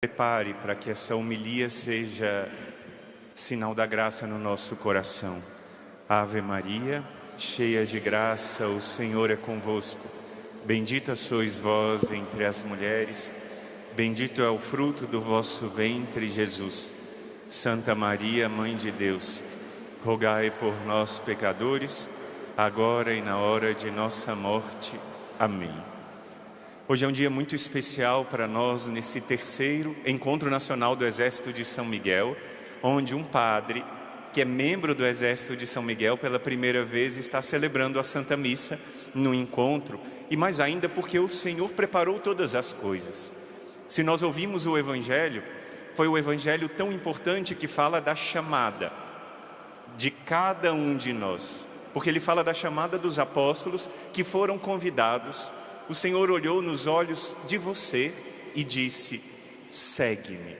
Prepare para que essa homilia seja sinal da graça no nosso coração. Ave Maria, cheia de graça, o Senhor é convosco. Bendita sois vós entre as mulheres, bendito é o fruto do vosso ventre, Jesus. Santa Maria, Mãe de Deus, rogai por nós, pecadores, agora e na hora de nossa morte. Amém. Hoje é um dia muito especial para nós, nesse terceiro Encontro Nacional do Exército de São Miguel, onde um padre, que é membro do Exército de São Miguel, pela primeira vez está celebrando a Santa Missa no encontro, e mais ainda porque o Senhor preparou todas as coisas. Se nós ouvimos o Evangelho, foi o Evangelho tão importante que fala da chamada de cada um de nós, porque ele fala da chamada dos apóstolos que foram convidados. O Senhor olhou nos olhos de você e disse: segue-me.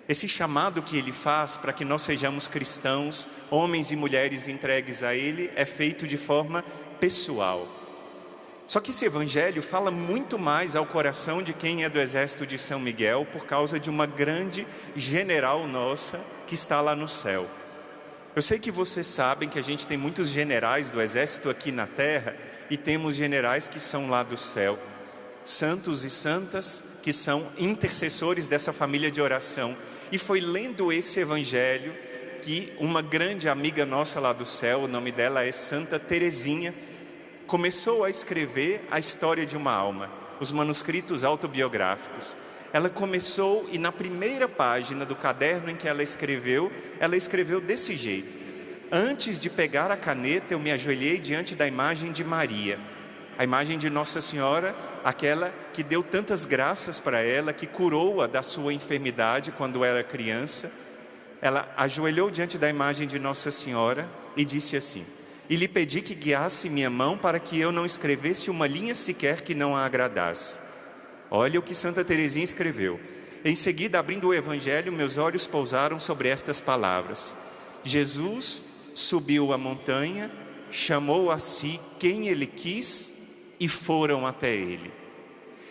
Esse chamado que Ele faz para que nós sejamos cristãos, homens e mulheres entregues a Ele, é feito de forma pessoal. Só que esse Evangelho fala muito mais ao coração de quem é do Exército de São Miguel, por causa de uma grande general nossa que está lá no céu. Eu sei que vocês sabem que a gente tem muitos generais do Exército aqui na terra, e temos generais que são lá do céu, santos e santas que são intercessores dessa família de oração. E foi lendo esse Evangelho que uma grande amiga nossa lá do céu, o nome dela é Santa Teresinha, começou a escrever a história de uma alma, os manuscritos autobiográficos. Ela começou e na primeira página do caderno em que ela escreveu desse jeito: antes de pegar a caneta, eu me ajoelhei diante da imagem de Maria, a imagem de Nossa Senhora, aquela que deu tantas graças para ela, que curou-a da sua enfermidade quando era criança. Ela ajoelhou diante da imagem de Nossa Senhora e disse assim: e lhe pedi que guiasse minha mão para que eu não escrevesse uma linha sequer que não a agradasse. Olha o que Santa Teresinha escreveu. Em seguida, abrindo o Evangelho, meus olhos pousaram sobre estas palavras: Jesus subiu a montanha, chamou a si quem ele quis e foram até ele.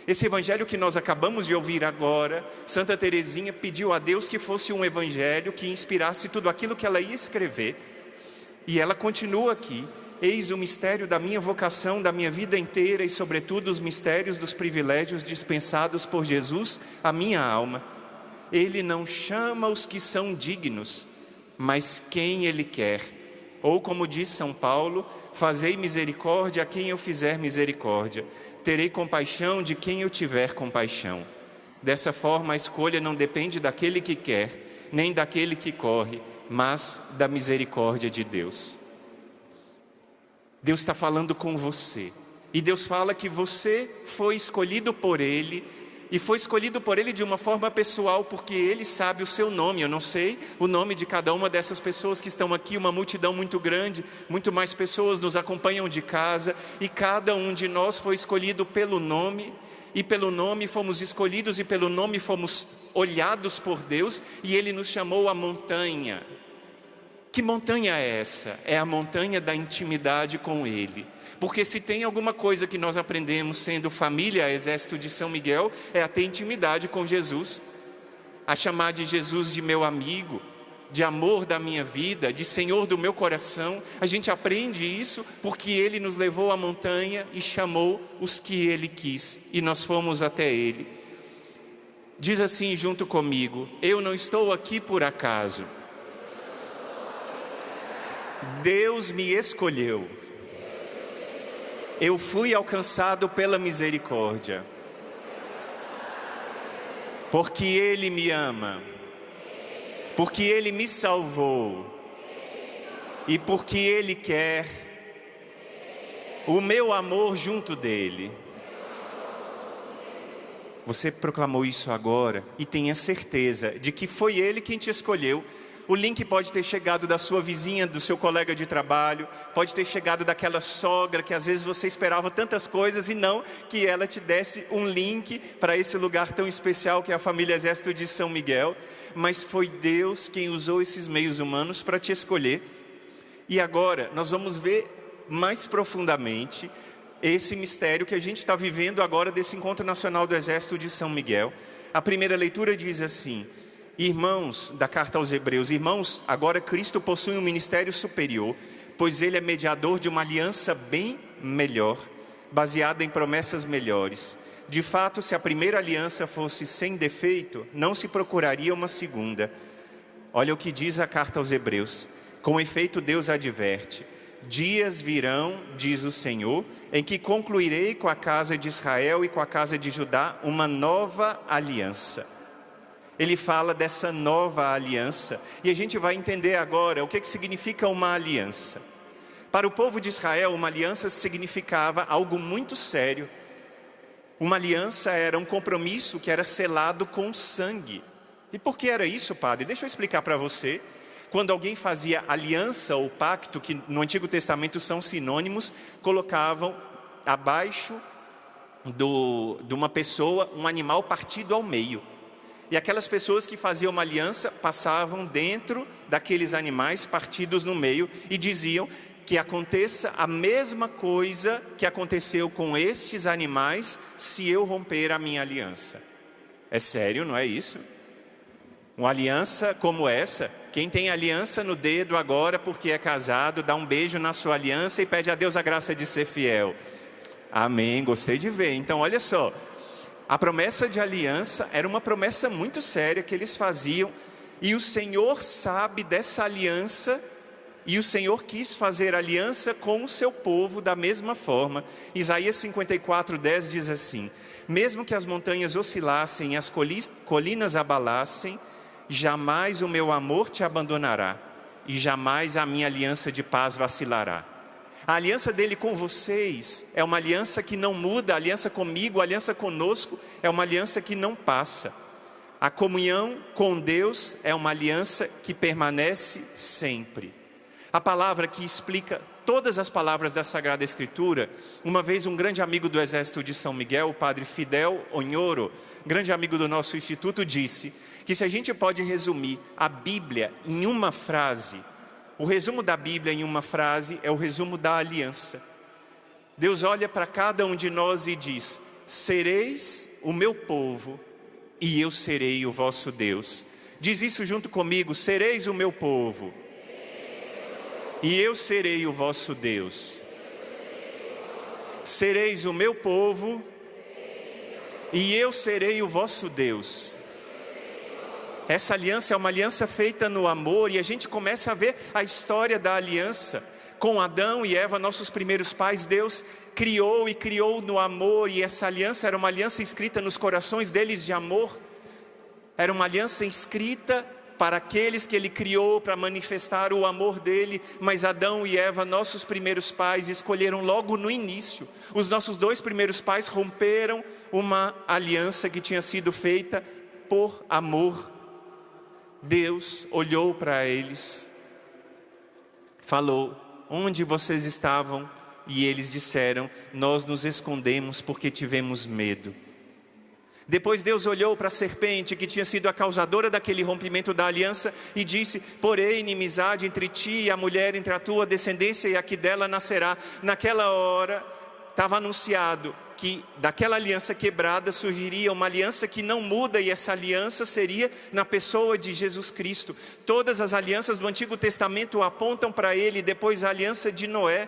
Esse Evangelho que nós acabamos de ouvir agora, Santa Teresinha pediu a Deus que fosse um Evangelho que inspirasse tudo aquilo que ela ia escrever. E ela continua aqui: eis o mistério da minha vocação, da minha vida inteira, e sobretudo os mistérios dos privilégios dispensados por Jesus à minha alma. Ele não chama os que são dignos, mas quem Ele quer. Ou como diz São Paulo: fazei misericórdia a quem eu fizer misericórdia, terei compaixão de quem eu tiver compaixão. Dessa forma a escolha não depende daquele que quer, nem daquele que corre, mas da misericórdia de Deus. Deus está falando com você, e Deus fala que você foi escolhido por Ele, e foi escolhido por Ele de uma forma pessoal, porque Ele sabe o seu nome. Eu não sei o nome de cada uma dessas pessoas que estão aqui, uma multidão muito grande, muito mais pessoas nos acompanham de casa, e cada um de nós foi escolhido pelo nome, e pelo nome fomos escolhidos, e pelo nome fomos olhados por Deus, e Ele nos chamou a montanha. Que montanha é essa? É a montanha da intimidade com Ele. Porque se tem alguma coisa que nós aprendemos sendo família, Exército de São Miguel, é a ter intimidade com Jesus, a chamar de Jesus de meu amigo, de amor da minha vida, de Senhor do meu coração. A gente aprende isso porque Ele nos levou à montanha e chamou os que Ele quis, e nós fomos até Ele. Diz assim junto comigo: eu não estou aqui por acaso. Deus me escolheu. Eu fui alcançado pela misericórdia, porque Ele me ama, porque Ele me salvou, e porque Ele quer o meu amor junto dEle. Você proclamou isso agora e tenha certeza de que foi Ele quem te escolheu. O link pode ter chegado da sua vizinha, do seu colega de trabalho, pode ter chegado daquela sogra que às vezes você esperava tantas coisas e não que ela te desse um link para esse lugar tão especial que é a família Exército de São Miguel. Mas foi Deus quem usou esses meios humanos para te escolher. E agora nós vamos ver mais profundamente esse mistério que a gente está vivendo agora desse Encontro Nacional do Exército de São Miguel. A primeira leitura diz assim: irmãos, da carta aos Hebreus, irmãos, agora Cristo possui um ministério superior, pois Ele é mediador de uma aliança bem melhor, baseada em promessas melhores. De fato, se a primeira aliança fosse sem defeito, não se procuraria uma segunda. Olha o que diz a carta aos Hebreus: com efeito Deus adverte: dias virão, diz o Senhor, em que concluirei com a casa de Israel e com a casa de Judá uma nova aliança. Ele fala dessa nova aliança, e a gente vai entender agora o que significa uma aliança. Para o povo de Israel, uma aliança significava algo muito sério. Uma aliança era um compromisso que era selado com sangue. E por que era isso, padre? Deixa eu explicar para você. Quando alguém fazia aliança ou pacto, que no Antigo Testamento são sinônimos, colocavam abaixo de uma pessoa um animal partido ao meio. E aquelas pessoas que faziam uma aliança passavam dentro daqueles animais partidos no meio e diziam que aconteça a mesma coisa que aconteceu com estes animais se eu romper a minha aliança. É sério, não é isso? Uma aliança como essa, quem tem aliança no dedo agora porque é casado, dá um beijo na sua aliança e pede a Deus a graça de ser fiel. Amém, gostei de ver. Então olha só, a promessa de aliança era uma promessa muito séria que eles faziam, e o Senhor sabe dessa aliança, e o Senhor quis fazer aliança com o seu povo da mesma forma. Isaías 54:10 diz assim: mesmo que as montanhas oscilassem e as colinas abalassem, jamais o meu amor te abandonará, e jamais a minha aliança de paz vacilará. A aliança dele com vocês é uma aliança que não muda. A aliança comigo, a aliança conosco é uma aliança que não passa. A comunhão com Deus é uma aliança que permanece sempre. A palavra que explica todas as palavras da Sagrada Escritura, uma vez um grande amigo do Exército de São Miguel, o padre Fidel Onhoro, grande amigo do nosso instituto, disse que se a gente pode resumir a Bíblia em uma frase, o resumo da Bíblia em uma frase é o resumo da aliança. Deus olha para cada um de nós e diz: sereis o meu povo e eu serei o vosso Deus. Diz isso junto comigo: sereis o meu povo e eu serei o vosso Deus. Sereis o meu povo e eu serei o vosso Deus. Essa aliança é uma aliança feita no amor, e a gente começa a ver a história da aliança. Com Adão e Eva, nossos primeiros pais, Deus criou e criou no amor, e essa aliança era uma aliança escrita nos corações deles de amor. Era uma aliança escrita para aqueles que Ele criou para manifestar o amor dEle. Mas Adão e Eva, nossos primeiros pais, escolheram logo no início. Os nossos dois primeiros pais romperam uma aliança que tinha sido feita por amor. Deus olhou para eles, falou: onde vocês estavam? E eles disseram: nós nos escondemos porque tivemos medo. Depois Deus olhou para a serpente, que tinha sido a causadora daquele rompimento da aliança, e disse: porém inimizade entre ti e a mulher, entre a tua descendência e a que dela nascerá. Naquela hora estava anunciado que daquela aliança quebrada surgiria uma aliança que não muda, e essa aliança seria na pessoa de Jesus Cristo. Todas as alianças do Antigo Testamento apontam para Ele. Depois a aliança de Noé.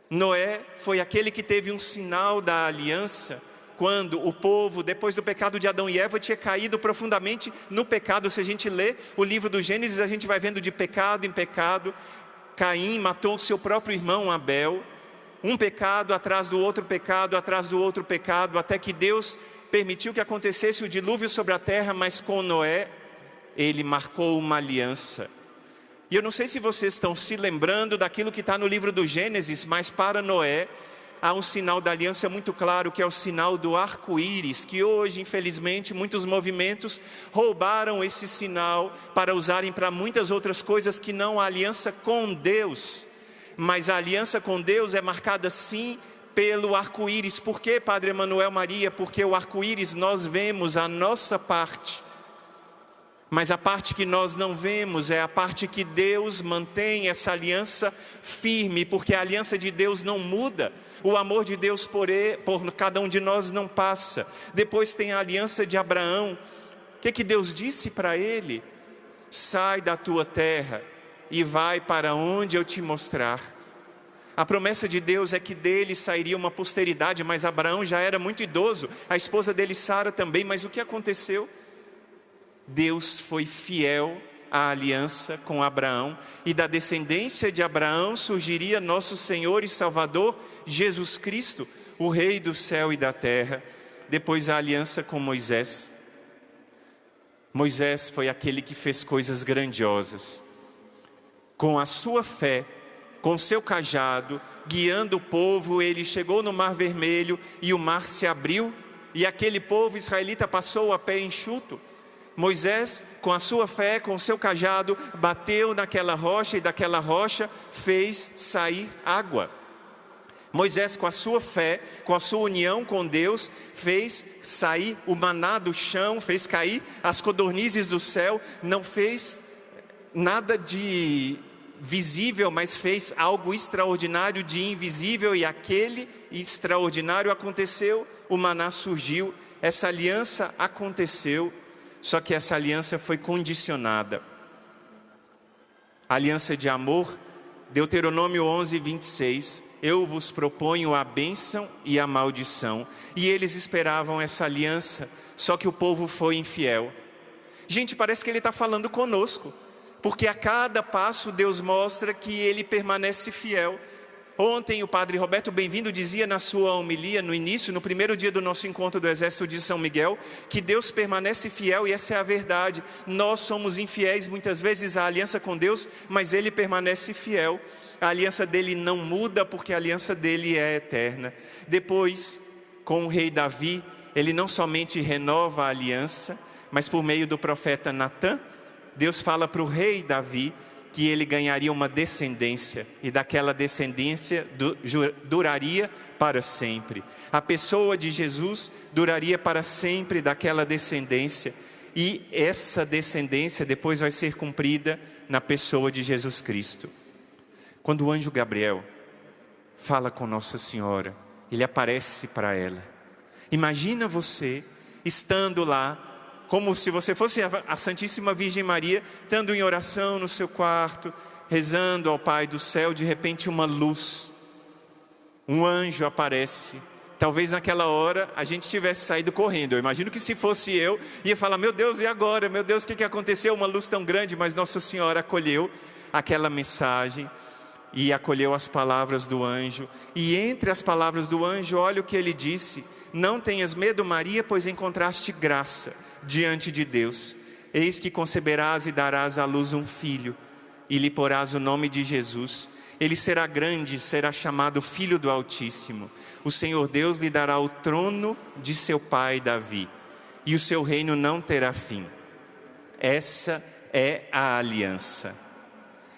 Noé foi aquele que teve um sinal da aliança, quando o povo, depois do pecado de Adão e Eva, tinha caído profundamente no pecado. Se a gente lê o livro do Gênesis, a gente vai vendo de pecado em pecado. Caim matou o seu próprio irmão Abel. Um pecado atrás do outro pecado, atrás do outro pecado, até que Deus permitiu que acontecesse o dilúvio sobre a terra. Mas com Noé, Ele marcou uma aliança. E eu não sei se vocês estão se lembrando daquilo que está no livro do Gênesis, mas para Noé há um sinal da aliança muito claro, que é o sinal do arco-íris, que hoje, infelizmente, muitos movimentos roubaram esse sinal para usarem para muitas outras coisas que não a aliança com Deus. Mas a aliança com Deus é marcada sim pelo arco-íris. Por quê, Padre Emanuel Maria? Porque o arco-íris nós vemos a nossa parte, mas a parte que nós não vemos é a parte que Deus mantém essa aliança firme, porque a aliança de Deus não muda. O amor de Deus por cada um de nós não passa. Depois tem a aliança de Abraão. O que Deus disse para ele? Sai da tua terra e vai para onde eu te mostrar. A promessa de Deus é que dele sairia uma posteridade, mas Abraão já era muito idoso, a esposa dele Sara também, mas o que aconteceu? Deus foi fiel à aliança com Abraão, e da descendência de Abraão surgiria nosso Senhor e Salvador, Jesus Cristo, o Rei do céu e da terra. Depois a aliança com Moisés. Moisés foi aquele que fez coisas grandiosas. Com a sua fé, com seu cajado, guiando o povo, ele chegou no Mar Vermelho e o mar se abriu, e aquele povo israelita passou a pé enxuto. Moisés, com a sua fé, com o seu cajado, bateu naquela rocha e daquela rocha fez sair água. Moisés, com a sua fé, com a sua união com Deus, fez sair o maná do chão, fez cair as codornizes do céu, não fez nada de visível, mas fez algo extraordinário de invisível, e aquele extraordinário aconteceu, o maná surgiu, essa aliança aconteceu. Só que essa aliança foi condicionada. A aliança de amor, Deuteronômio 11, 26. Eu vos proponho a bênção e a maldição. E eles esperavam essa aliança, só que o povo foi infiel. Gente, parece que ele está falando conosco, porque a cada passo Deus mostra que ele permanece fiel. Ontem o padre Roberto Bem-vindo dizia na sua homilia, no início, no primeiro dia do nosso encontro do Exército de São Miguel, que Deus permanece fiel, e essa é a verdade. Nós somos infiéis muitas vezes à aliança com Deus, mas Ele permanece fiel. A aliança dele não muda, porque a aliança dele é eterna. Depois, com o rei Davi, ele não somente renova a aliança, mas por meio do profeta Natã, Deus fala para o rei Davi que ele ganharia uma descendência, e daquela descendência duraria para sempre. A pessoa de Jesus duraria para sempre daquela descendência, e essa descendência depois vai ser cumprida na pessoa de Jesus Cristo. Quando o anjo Gabriel fala com Nossa Senhora, ele aparece para ela. Imagina você estando lá, como se você fosse a Santíssima Virgem Maria, estando em oração no seu quarto, rezando ao Pai do céu, de repente uma luz, um anjo aparece. Talvez naquela hora a gente tivesse saído correndo. Eu imagino que se fosse eu, ia falar, meu Deus, e agora? Meu Deus, o que aconteceu? Uma luz tão grande, mas Nossa Senhora acolheu aquela mensagem e acolheu as palavras do anjo. E entre as palavras do anjo, olha o que ele disse: não tenhas medo, Maria, pois encontraste graça diante de Deus. Eis que conceberás e darás à luz um filho, e lhe porás o nome de Jesus. Ele será grande, será chamado Filho do Altíssimo. O Senhor Deus lhe dará o trono de seu pai Davi, e o seu reino não terá fim. Essa é a aliança.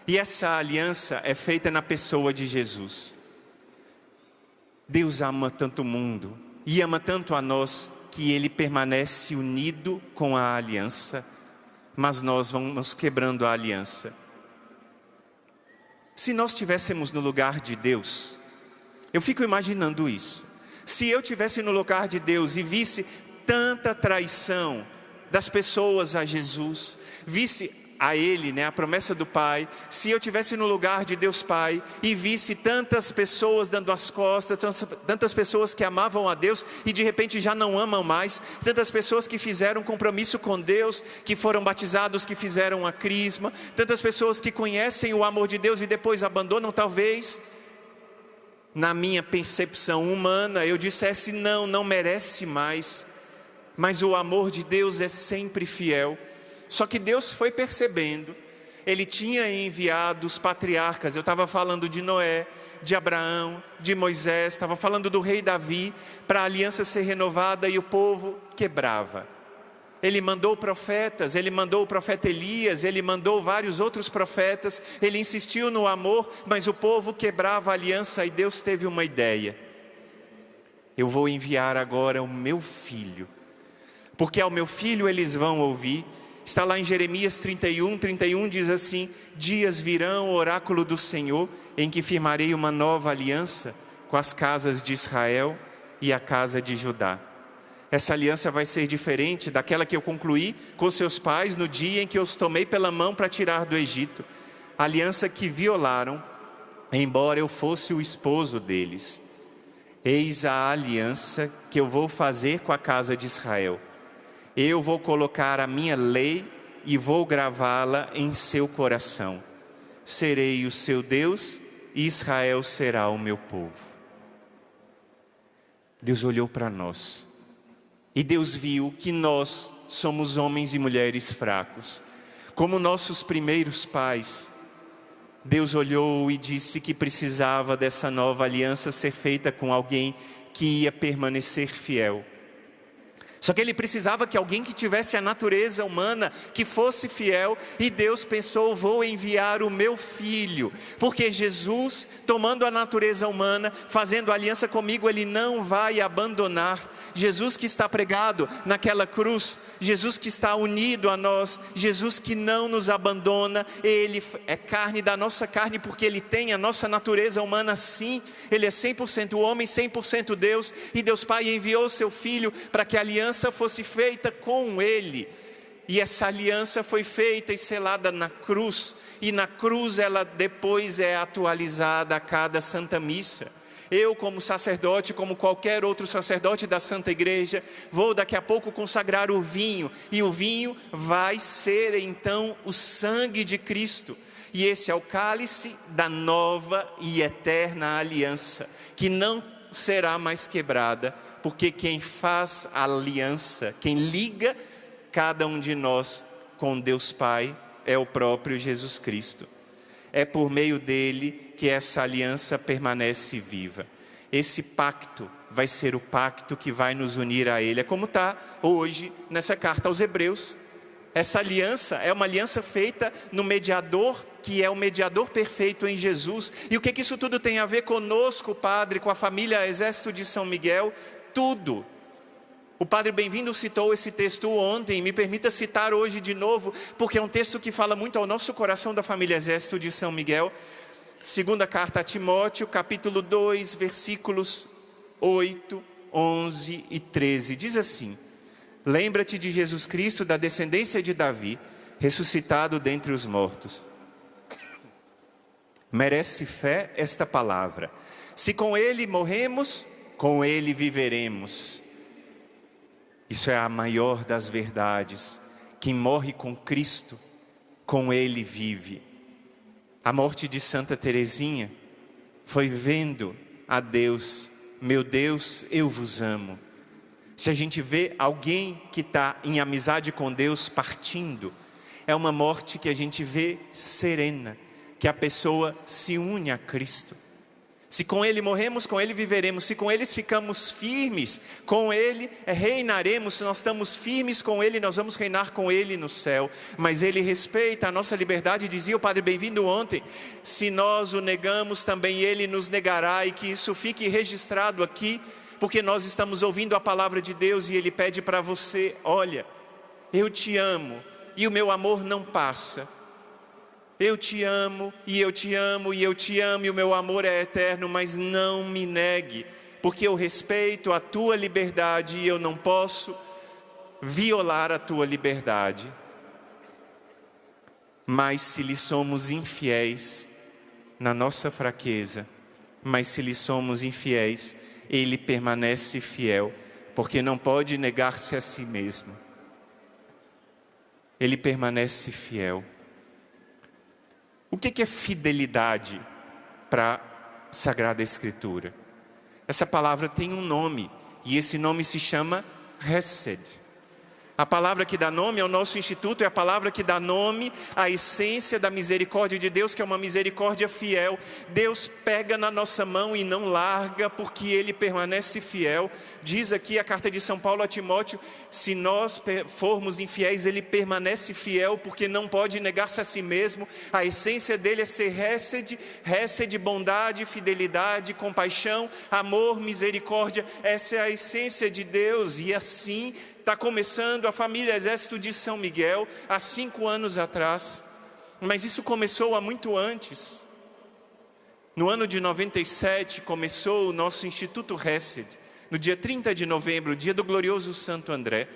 E essa aliança é feita na pessoa de Jesus. Deus ama tanto o mundo, e ama tanto a nós, que Ele permanece unido com a aliança, mas nós vamos quebrando a aliança. Se nós estivéssemos no lugar de Deus, eu fico imaginando isso. Se eu estivesse no lugar de Deus e visse tanta traição das pessoas a Jesus, visse a Ele, a promessa do Pai, se eu estivesse no lugar de Deus Pai e visse tantas pessoas dando as costas, tantas pessoas que amavam a Deus e de repente já não amam mais, tantas pessoas que fizeram compromisso com Deus, que foram batizados, que fizeram a crisma, tantas pessoas que conhecem o amor de Deus e depois abandonam, talvez, na minha percepção humana, eu dissesse não merece mais, mas o amor de Deus é sempre fiel. Só que Deus foi percebendo, Ele tinha enviado os patriarcas. Eu estava falando de Noé, de Abraão, de Moisés, estava falando do rei Davi, para a aliança ser renovada, e o povo quebrava. Ele mandou profetas, Ele mandou o profeta Elias, Ele mandou vários outros profetas, Ele insistiu no amor, mas o povo quebrava a aliança, e Deus teve uma ideia: eu vou enviar agora o meu filho, porque ao meu filho eles vão ouvir. Está lá em Jeremias 31 diz assim: dias virão, oráculo do Senhor, em que firmarei uma nova aliança com as casas de Israel e a casa de Judá. Essa aliança vai ser diferente daquela que eu concluí com seus pais no dia em que eu os tomei pela mão para tirar do Egito. A aliança que violaram, embora eu fosse o esposo deles. Eis a aliança que eu vou fazer com a casa de Israel. Eu vou colocar a minha lei e vou gravá-la em seu coração. Serei o seu Deus e Israel será o meu povo. Deus olhou para nós. E Deus viu que nós somos homens e mulheres fracos. Como nossos primeiros pais, Deus olhou e disse que precisava dessa nova aliança ser feita com alguém que ia permanecer fiel. Só que ele precisava que alguém que tivesse a natureza humana, que fosse fiel, e Deus pensou, vou enviar o meu filho, porque Jesus, tomando a natureza humana, fazendo aliança comigo, ele não vai abandonar. Jesus que está pregado naquela cruz, Jesus que está unido a nós, Jesus que não nos abandona, ele é carne da nossa carne, porque ele tem a nossa natureza humana sim, ele é 100% homem, 100% Deus, e Deus Pai enviou seu filho para que a aliança fosse feita com ele, e essa aliança foi feita e selada na cruz, e na cruz ela depois é atualizada a cada Santa Missa. Eu, como sacerdote, como qualquer outro sacerdote da Santa Igreja, vou daqui a pouco consagrar o vinho, e o vinho vai ser então o sangue de Cristo, e esse é o cálice da nova e eterna aliança, que não será mais quebrada, porque quem faz a aliança, quem liga cada um de nós com Deus Pai, é o próprio Jesus Cristo. É por meio dele que essa aliança permanece viva. Esse pacto vai ser o pacto que vai nos unir a ele. É como está hoje nessa carta aos Hebreus. Essa aliança é uma aliança feita no mediador, que é o mediador perfeito em Jesus. E o que isso tudo tem a ver conosco, Padre, com a família Exército de São Miguel? Tudo. O Padre Bem-vindo citou esse texto ontem, me permita citar hoje de novo, porque é um texto que fala muito ao nosso coração da família Exército de São Miguel. Segunda carta a Timóteo, capítulo 2, versículos 8, 11 e 13. Diz assim: lembra-te de Jesus Cristo, da descendência de Davi, ressuscitado dentre os mortos. Merece fé esta palavra: se com ele morremos, com ele viveremos. Isso é a maior das verdades. Quem morre com Cristo, com ele vive. A morte de Santa Teresinha foi vendo a Deus: meu Deus, eu vos amo. Se a gente vê alguém que está em amizade com Deus partindo, é uma morte que a gente vê serena, que a pessoa se une a Cristo. Se com ele morremos, com ele viveremos. Se com eles ficamos firmes, com ele reinaremos. Se nós estamos firmes com ele, nós vamos reinar com ele no céu. Mas ele respeita a nossa liberdade, dizia o Padre Bem-vindo ontem: se nós o negamos, também ele nos negará. E que isso fique registrado aqui, porque nós estamos ouvindo a palavra de Deus e ele pede para você: olha, eu te amo e o meu amor não passa. Eu te amo, e eu te amo, e eu te amo, e o meu amor é eterno, mas não me negue, porque eu respeito a tua liberdade e eu não posso violar a tua liberdade. Mas se lhe somos infiéis na nossa fraqueza, mas se lhe somos infiéis, ele permanece fiel, porque não pode negar-se a si mesmo. Ele permanece fiel. O que é fidelidade para a Sagrada Escritura? Essa palavra tem um nome, e esse nome se chama Hesed. A palavra que dá nome ao nosso instituto é a palavra que dá nome à essência da misericórdia de Deus, que é uma misericórdia fiel. Deus pega na nossa mão e não larga, porque ele permanece fiel. Diz aqui a carta de São Paulo a Timóteo: se nós formos infiéis, ele permanece fiel, porque não pode negar-se a si mesmo. A essência dele é ser Hesed, bondade, fidelidade, compaixão, amor, misericórdia. Essa é a essência de Deus, e assim está começando a família Exército de São Miguel há 5 anos atrás. Mas isso começou há muito antes. No ano de 97 começou o nosso Instituto Hesed, no dia 30 de novembro, dia do glorioso Santo André.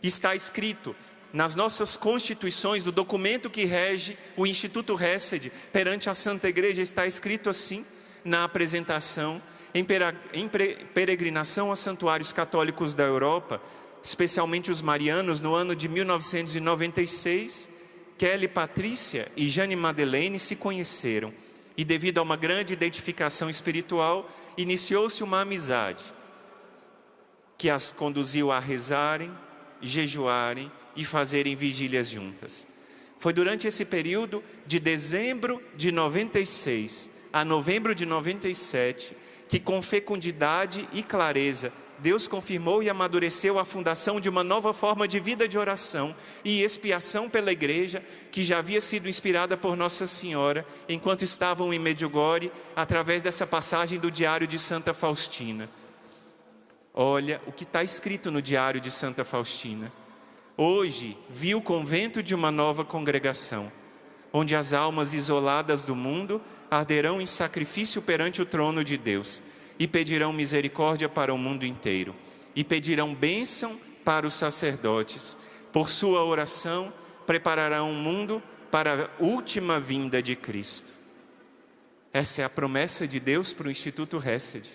Está escrito nas nossas constituições, do documento que rege o Instituto Hesed perante a Santa Igreja, está escrito assim, na apresentação: em peregrinação a santuários católicos da Europa, especialmente os marianos, no ano de 1996, Kelly Patrícia e Jane Madeleine se conheceram. E devido a uma grande identificação espiritual, iniciou-se uma amizade que as conduziu a rezarem, jejuarem e fazerem vigílias juntas. Foi durante esse período de dezembro de 96 a novembro de 97 que, com fecundidade e clareza, Deus confirmou e amadureceu a fundação de uma nova forma de vida de oração e expiação pela igreja, que já havia sido inspirada por Nossa Senhora, enquanto estavam em Medjugorje, através dessa passagem do Diário de Santa Faustina. Olha o que está escrito no Diário de Santa Faustina. Hoje vi o convento de uma nova congregação, onde as almas isoladas do mundo arderão em sacrifício perante o trono de Deus, e pedirão misericórdia para o mundo inteiro, e pedirão bênção para os sacerdotes. Por sua oração, prepararão o mundo para a última vinda de Cristo. Essa é a promessa de Deus para o Instituto Hesed.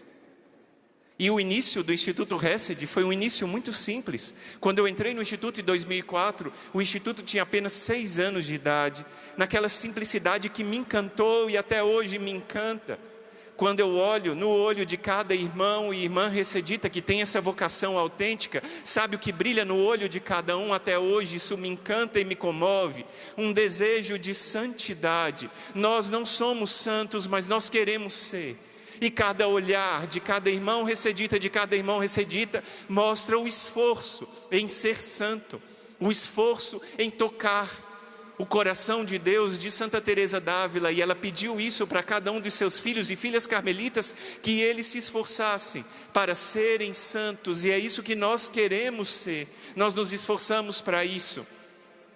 E o início do Instituto Hesed foi um início muito simples. Quando eu entrei no Instituto em 2004, o Instituto tinha apenas 6 anos de idade, naquela simplicidade que me encantou e até hoje me encanta. Quando eu olho no olho de cada irmão e irmã recedita que tem essa vocação autêntica, sabe o que brilha no olho de cada um até hoje? Isso me encanta e me comove. Um desejo de santidade. Nós não somos santos, mas nós queremos ser. E cada olhar de cada irmão recedita, mostra o esforço em ser santo, o esforço em tocar o coração de Deus. De Santa Teresa d'Ávila, e ela pediu isso para cada um de seus filhos e filhas carmelitas, que eles se esforçassem para serem santos, e é isso que nós queremos ser. Nós nos esforçamos para isso,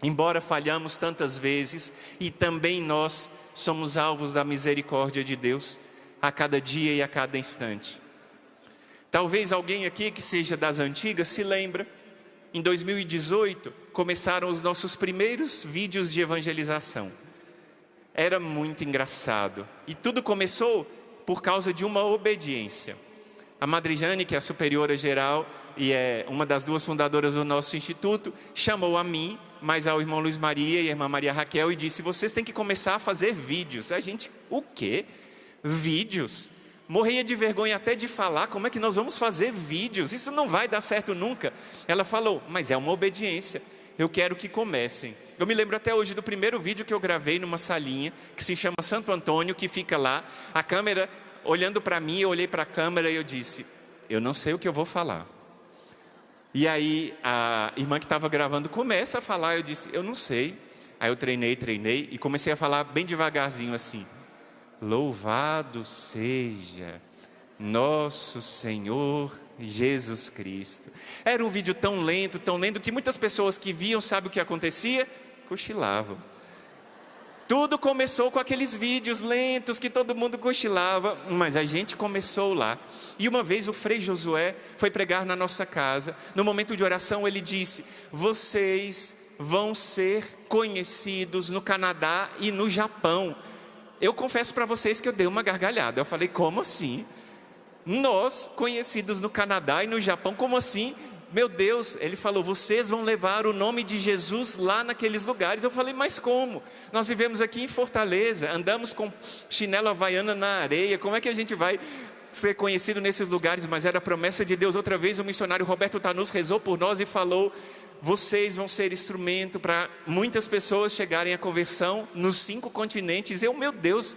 embora falhamos tantas vezes, e também nós somos alvos da misericórdia de Deus a cada dia e a cada instante. Talvez alguém aqui que seja das antigas se lembra, em 2018, começaram os nossos primeiros vídeos de evangelização. Era muito engraçado. E tudo começou por causa de uma obediência. A Madre Jane, que é a superiora geral e é uma das 2 fundadoras do nosso instituto, chamou a mim, mas ao irmão Luiz Maria e a irmã Maria Raquel, e disse: vocês têm que começar a fazer vídeos. A gente, o quê? Vídeos? Morria de vergonha até de falar. Como é que nós vamos fazer vídeos? Isso não vai dar certo nunca. Ela falou: mas é uma obediência, eu quero que comecem. Eu me lembro até hoje do primeiro vídeo que eu gravei numa salinha que se chama Santo Antônio, que fica lá, a câmera olhando para mim. Eu olhei para a câmera e eu disse: eu não sei o que eu vou falar. E aí a irmã que estava gravando começa a falar, eu disse: eu não sei. Aí eu treinei e comecei a falar bem devagarzinho assim: louvado seja nosso Senhor Jesus Cristo. Era um vídeo tão lento, que muitas pessoas que viam, sabe o que acontecia? Cochilavam. Tudo começou com aqueles vídeos lentos que todo mundo cochilava, mas a gente começou lá. E uma vez o Frei Josué foi pregar na nossa casa. No momento de oração ele disse: vocês vão ser conhecidos no Canadá e no Japão. Eu confesso para vocês que eu dei uma gargalhada. Eu falei: como assim? Nós, conhecidos no Canadá e no Japão, como assim? Meu Deus, ele falou: vocês vão levar o nome de Jesus lá naqueles lugares. Eu falei: mas como? Nós vivemos aqui em Fortaleza, andamos com chinelo havaiana na areia, como é que a gente vai ser conhecido nesses lugares? Mas era a promessa de Deus. Outra vez o missionário Roberto Tanus rezou por nós e falou: vocês vão ser instrumento para muitas pessoas chegarem à conversão nos 5 continentes. Meu Deus,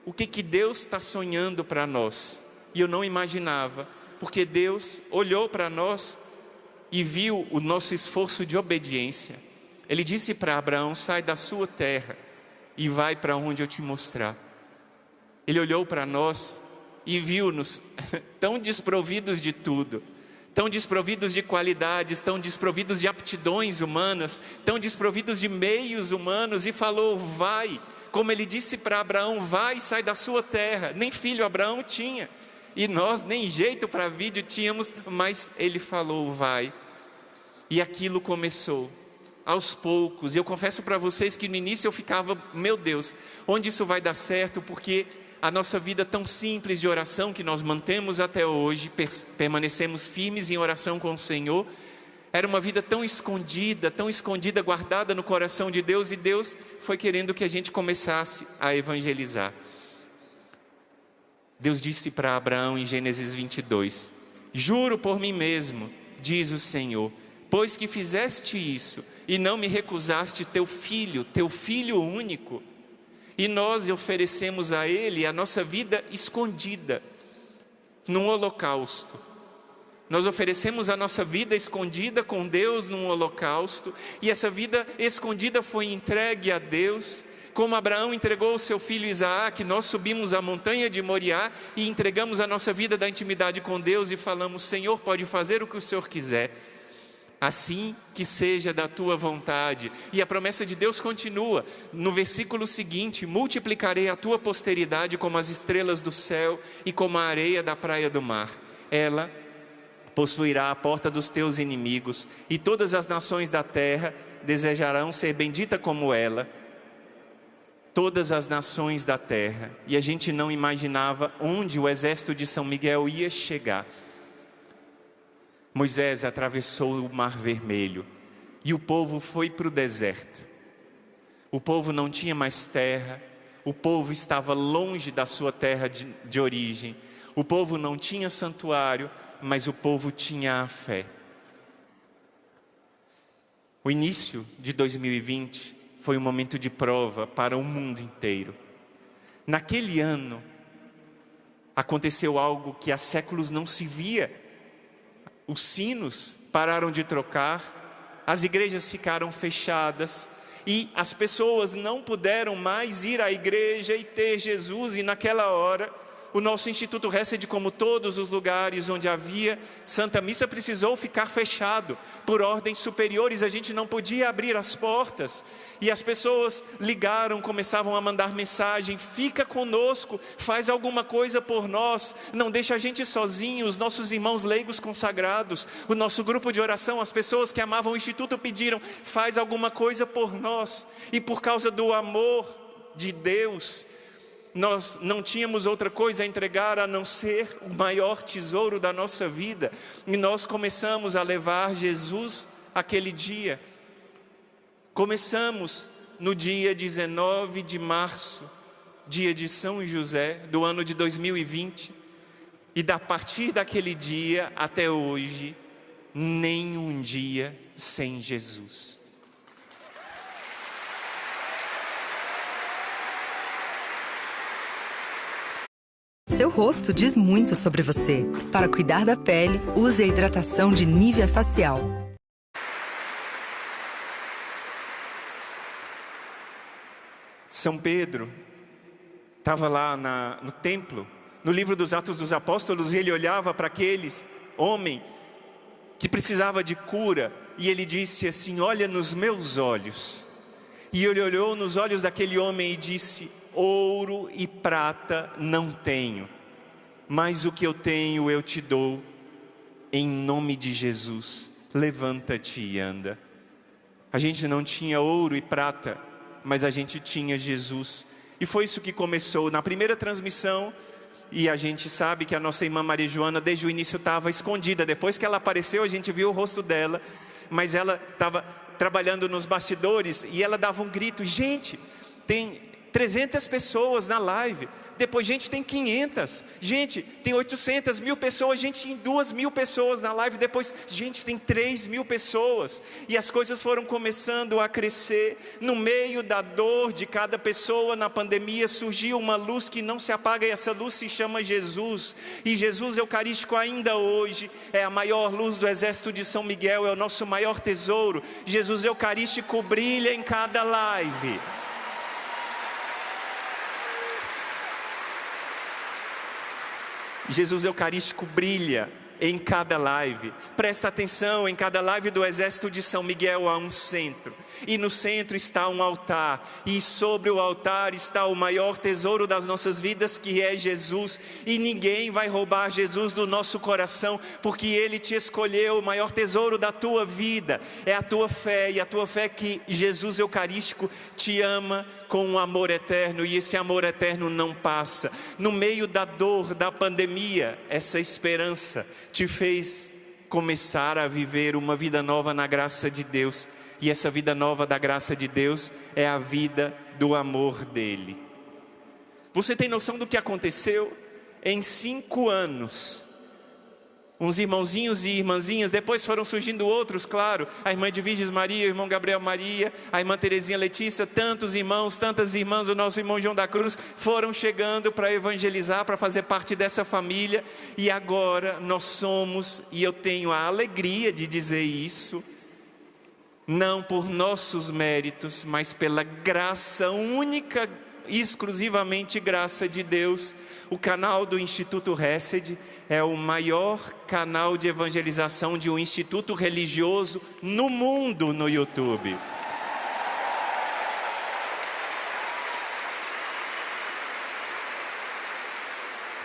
o que Deus está sonhando para nós? E eu não imaginava, porque Deus olhou para nós e viu o nosso esforço de obediência. Ele disse para Abraão: sai da sua terra e vai para onde eu te mostrar. Ele olhou para nós e viu-nos tão desprovidos de tudo, tão desprovidos de qualidades, tão desprovidos de aptidões humanas, tão desprovidos de meios humanos, e falou: vai, como ele disse para Abraão: vai e sai da sua terra. Nem filho Abraão tinha, e nós nem jeito para vídeo tínhamos, mas ele falou: vai. E aquilo começou aos poucos. E eu confesso para vocês que no início eu ficava: meu Deus, onde isso vai dar certo? Porque a nossa vida tão simples de oração que nós mantemos até hoje, permanecemos firmes em oração com o Senhor, era uma vida tão escondida, guardada no coração de Deus, e Deus foi querendo que a gente começasse a evangelizar. Deus disse para Abraão em Gênesis 22, juro por mim mesmo, diz o Senhor, pois que fizeste isso, e não me recusaste teu filho único, e nós oferecemos a Ele a nossa vida escondida, num holocausto. Nós oferecemos a nossa vida escondida com Deus num holocausto, e essa vida escondida foi entregue a Deus, como Abraão entregou o seu filho Isaque. Nós subimos a montanha de Moriá e entregamos a nossa vida da intimidade com Deus e falamos: Senhor, pode fazer o que o Senhor quiser, assim que seja da tua vontade. E a promessa de Deus continua no versículo seguinte: multiplicarei a tua posteridade como as estrelas do céu e como a areia da praia do mar. Ela possuirá a porta dos teus inimigos, e todas as nações da terra desejarão ser bendita como ela. Todas as nações da terra. E a gente não imaginava onde o exército de São Miguel ia chegar. Moisés atravessou o Mar Vermelho e o povo foi para o deserto. O povo não tinha mais terra, o povo estava longe da sua terra de origem, o povo não tinha santuário, mas o povo tinha a fé. O início de 2020 foi um momento de prova para o mundo inteiro. Naquele ano, aconteceu algo que há séculos não se via. Os sinos pararam de tocar, as igrejas ficaram fechadas, e as pessoas não puderam mais ir à igreja e ter Jesus. E naquela hora, o nosso Instituto Hesed, como todos os lugares onde havia Santa Missa, precisou ficar fechado. Por ordens superiores, a gente não podia abrir as portas. E as pessoas ligaram, começavam a mandar mensagem: fica conosco, faz alguma coisa por nós, não deixa a gente sozinho. Os nossos irmãos leigos consagrados, o nosso grupo de oração, as pessoas que amavam o Instituto pediram: faz alguma coisa por nós. E por causa do amor de Deus, nós não tínhamos outra coisa a entregar a não ser o maior tesouro da nossa vida. E nós começamos a levar Jesus aquele dia. Começamos no dia 19 de março, dia de São José, do ano de 2020. E a partir daquele dia até hoje, nem um dia sem Jesus. Seu rosto diz muito sobre você. Para cuidar da pele, use a hidratação de Nivea Facial. São Pedro estava lá no templo, no livro dos Atos dos Apóstolos, e ele olhava para aquele homem que precisava de cura, e ele disse assim: olha nos meus olhos. E ele olhou nos olhos daquele homem e disse: ouro e prata não tenho, mas o que eu tenho eu te dou. Em nome de Jesus, levanta-te e anda. A gente não tinha ouro e prata, mas a gente tinha Jesus. E foi isso que começou na primeira transmissão. E a gente sabe que a nossa irmã Maria Joana desde o início estava escondida. Depois que ela apareceu, a gente viu o rosto dela, mas ela estava trabalhando nos bastidores, e ela dava um grito: gente, tem 300 pessoas na live. Depois, gente, tem 500. Gente, tem 800 mil pessoas. Gente, tem 2.000 pessoas na live. Depois, gente, tem 3.000 pessoas. E as coisas foram começando a crescer. No meio da dor de cada pessoa na pandemia, surgiu uma luz que não se apaga, e essa luz se chama Jesus. E Jesus Eucarístico ainda hoje é a maior luz do exército de São Miguel, é o nosso maior tesouro. Jesus Eucarístico brilha em cada live. Jesus Eucarístico brilha em cada live. Presta atenção, em cada live do exército de São Miguel há um centro. e no centro está um altar, e sobre o altar está o maior tesouro das nossas vidas, que é Jesus, e ninguém vai roubar Jesus do nosso coração, porque Ele te escolheu. O maior tesouro da tua vida é a tua fé, e a tua fé que Jesus Eucarístico te ama com um amor eterno, e esse amor eterno não passa. No meio da dor, da pandemia, essa esperança te fez começar a viver uma vida nova na graça de Deus, e essa vida nova da graça de Deus é a vida do amor dele. Você tem noção do que aconteceu? Em 5 anos, uns irmãozinhos e irmãzinhas, depois foram surgindo outros, claro, a irmã de Virgens Maria, o irmão Gabriel Maria, a irmã Terezinha Letícia, tantos irmãos, tantas irmãs, o nosso irmão João da Cruz, foram chegando para evangelizar, para fazer parte dessa família, e agora nós somos, e eu tenho a alegria de dizer isso, não por nossos méritos, mas pela graça única e exclusivamente graça de Deus. O canal do Instituto Hesed é o maior canal de evangelização de um instituto religioso no mundo no YouTube.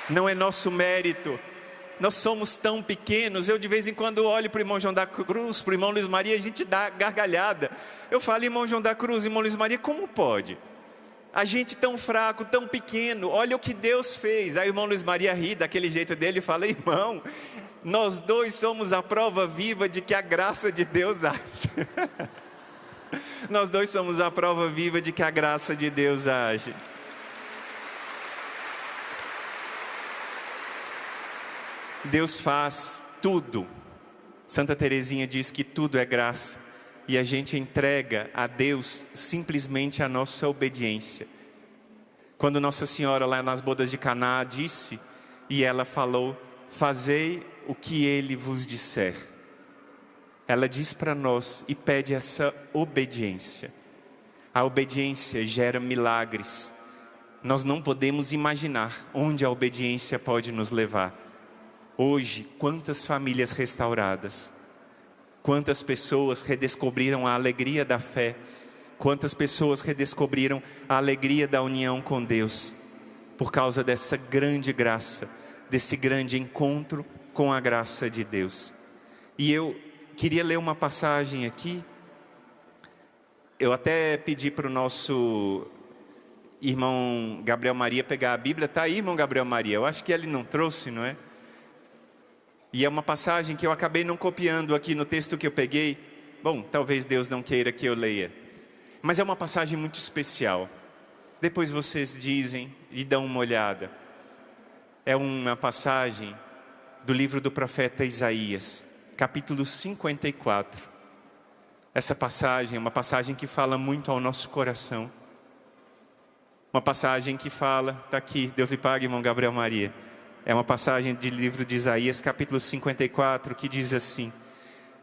Não é nosso mérito. Nós somos tão pequenos. Eu de vez em quando olho para o irmão João da Cruz, para o irmão Luiz Maria, a gente dá gargalhada. Eu falo, irmão João da Cruz, irmão Luiz Maria, como pode? A gente tão fraco, tão pequeno, olha o que Deus fez. Aí o irmão Luiz Maria ri daquele jeito dele e fala, irmão, nós dois somos a prova viva de que a graça de Deus age. Nós dois somos a prova viva de que a graça de Deus age. Deus faz tudo. Santa Teresinha diz que tudo é graça. E a gente entrega a Deus simplesmente a nossa obediência. Quando Nossa Senhora lá nas bodas de Caná disse, e ela falou, fazei o que Ele vos disser. Ela diz para nós e pede essa obediência. A obediência gera milagres. Nós não podemos imaginar onde a obediência pode nos levar. Hoje, quantas famílias restauradas, quantas pessoas redescobriram a alegria da fé, quantas pessoas redescobriram a alegria da união com Deus, por causa dessa grande graça, desse grande encontro com a graça de Deus. E eu queria ler uma passagem aqui. Eu até pedi para o nosso irmão Gabriel Maria pegar a Bíblia. Está aí, irmão Gabriel Maria? Eu acho que ele não trouxe, não é? E é uma passagem que eu acabei não copiando aqui no texto que eu peguei. Bom, talvez Deus não queira que eu leia. Mas é uma passagem muito especial. Depois vocês dizem e dão uma olhada. É uma passagem do livro do profeta Isaías, capítulo 54. Essa passagem é uma passagem que fala muito ao nosso coração. Uma passagem que fala, está aqui, Deus lhe pague, irmão Gabriel Maria. É uma passagem do livro de Isaías, capítulo 54, que diz assim.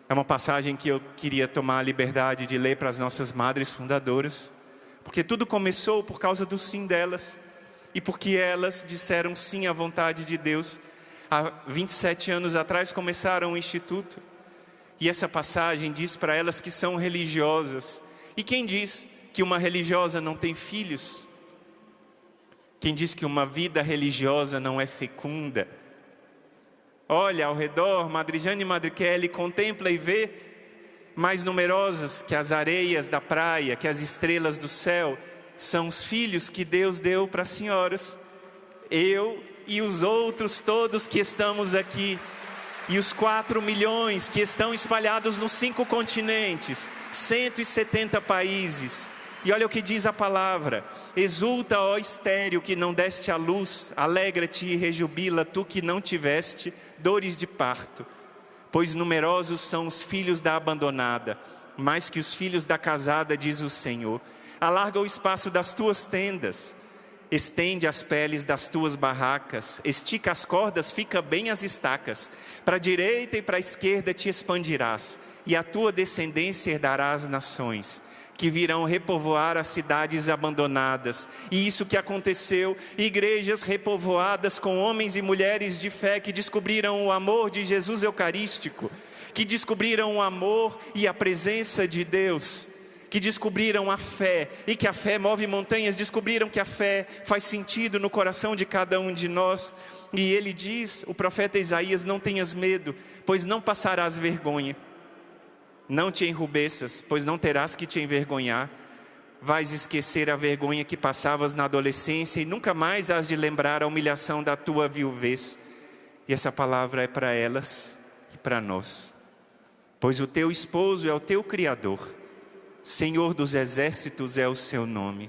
É uma passagem que eu queria tomar a liberdade de ler para as nossas madres fundadoras, porque tudo começou por causa do sim delas, e porque elas disseram sim à vontade de Deus. Há 27 anos atrás começaram o Instituto, e essa passagem diz para elas que são religiosas. E quem diz que uma religiosa não tem filhos? Quem diz que uma vida religiosa não é fecunda? Olha ao redor, Madre Jane e Madre Kelly, contempla e vê, mais numerosas que as areias da praia, que as estrelas do céu, são os filhos que Deus deu para as senhoras. Eu e os outros todos que estamos aqui, e os 4 milhões que estão espalhados nos 5 continentes, 170 países. E olha o que diz a palavra: exulta, ó estéril, que não deste à luz, alegra-te e rejubila, tu que não tiveste dores de parto. Pois numerosos são os filhos da abandonada, mais que os filhos da casada, diz o Senhor. Alarga o espaço das tuas tendas, estende as peles das tuas barracas, estica as cordas, fica bem as estacas. Para a direita e para a esquerda te expandirás, e a tua descendência herdará as nações, que virão repovoar as cidades abandonadas. E isso que aconteceu, igrejas repovoadas com homens e mulheres de fé que descobriram o amor de Jesus Eucarístico, que descobriram o amor e a presença de Deus, que descobriram a fé, e que a fé move montanhas, descobriram que a fé faz sentido no coração de cada um de nós. E ele diz, o profeta Isaías: não tenhas medo, pois não passarás vergonha. Não te enrubeças, pois não terás que te envergonhar. Vais esquecer a vergonha que passavas na adolescência, e nunca mais hás de lembrar a humilhação da tua viuvez. E essa palavra é para elas e para nós. Pois o teu esposo é o teu Criador, Senhor dos exércitos é o seu nome.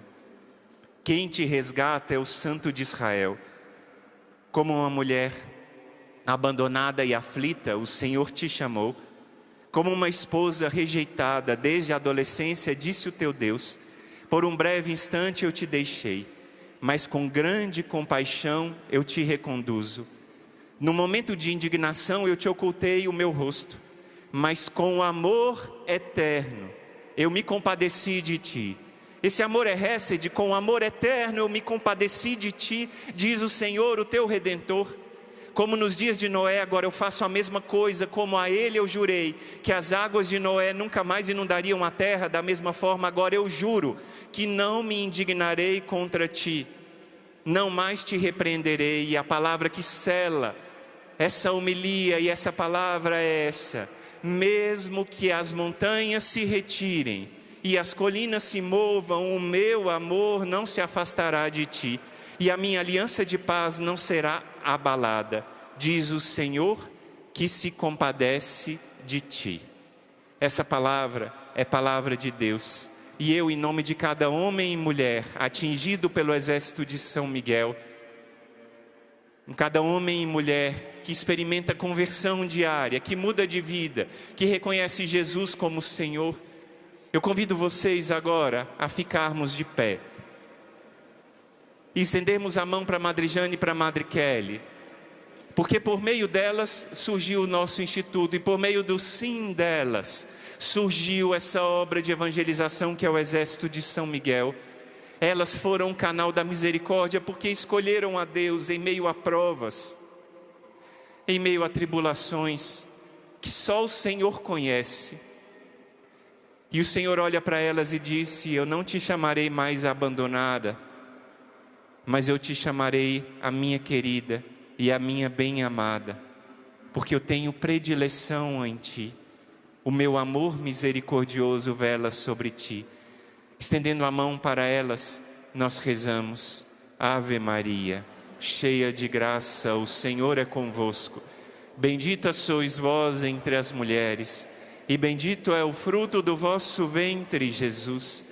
Quem te resgata é o Santo de Israel. Como uma mulher abandonada e aflita, o Senhor te chamou. Como uma esposa rejeitada desde a adolescência, disse o teu Deus: por um breve instante eu te deixei, mas com grande compaixão eu te reconduzo. No momento de indignação eu te ocultei o meu rosto, mas com amor eterno eu me compadeci de ti. Esse amor é Hesed, com amor eterno eu me compadeci de ti, diz o Senhor, o teu Redentor. Como nos dias de Noé, agora eu faço a mesma coisa, como a ele eu jurei que as águas de Noé nunca mais inundariam a terra, da mesma forma agora eu juro que não me indignarei contra ti, não mais te repreenderei. E a palavra que sela essa homilia e essa palavra é essa: mesmo que as montanhas se retirem e as colinas se movam, o meu amor não se afastará de ti, e a minha aliança de paz não será abalada, diz o Senhor que se compadece de ti. Essa palavra é palavra de Deus, e eu, em nome de cada homem e mulher atingido pelo exército de São Miguel, cada homem e mulher que experimenta conversão diária, que muda de vida, que reconhece Jesus como Senhor, eu convido vocês agora a ficarmos de pé e estendermos a mão para a Madre Jane e para a Madre Kelly, porque por meio delas surgiu o nosso instituto, e por meio do sim delas surgiu essa obra de evangelização que é o Exército de São Miguel. Elas foram um canal da misericórdia porque escolheram a Deus em meio a provas, em meio a tribulações que só o Senhor conhece. E o Senhor olha para elas e disse: eu não te chamarei mais abandonada, mas eu te chamarei a minha querida e a minha bem-amada, porque eu tenho predileção em ti. O meu amor misericordioso vela sobre ti. Estendendo a mão para elas, nós rezamos: Ave Maria, cheia de graça, o Senhor é convosco. Bendita sois vós entre as mulheres, e bendito é o fruto do vosso ventre, Jesus.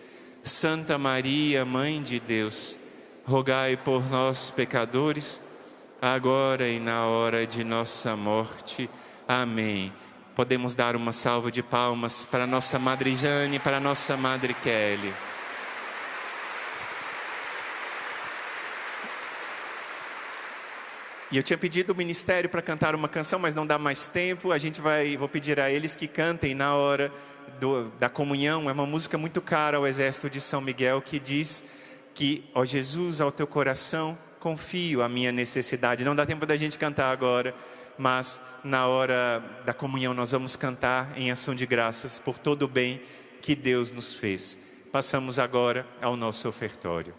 Santa Maria, Mãe de Deus, rogai por nós, pecadores, agora e na hora de nossa morte. Amém. Podemos dar uma salva de palmas para nossa Madre Jane e para nossa Madre Kelly. E eu tinha pedido o ministério para cantar uma canção, mas não dá mais tempo. Vou pedir a eles que cantem na hora da comunhão. É uma música muito cara ao Exército de São Miguel, que diz que: ó Jesus, ao teu coração confio a minha necessidade. Não dá tempo da gente cantar agora, mas na hora da comunhão nós vamos cantar em ação de graças por todo o bem que Deus nos fez. Passamos agora ao nosso ofertório.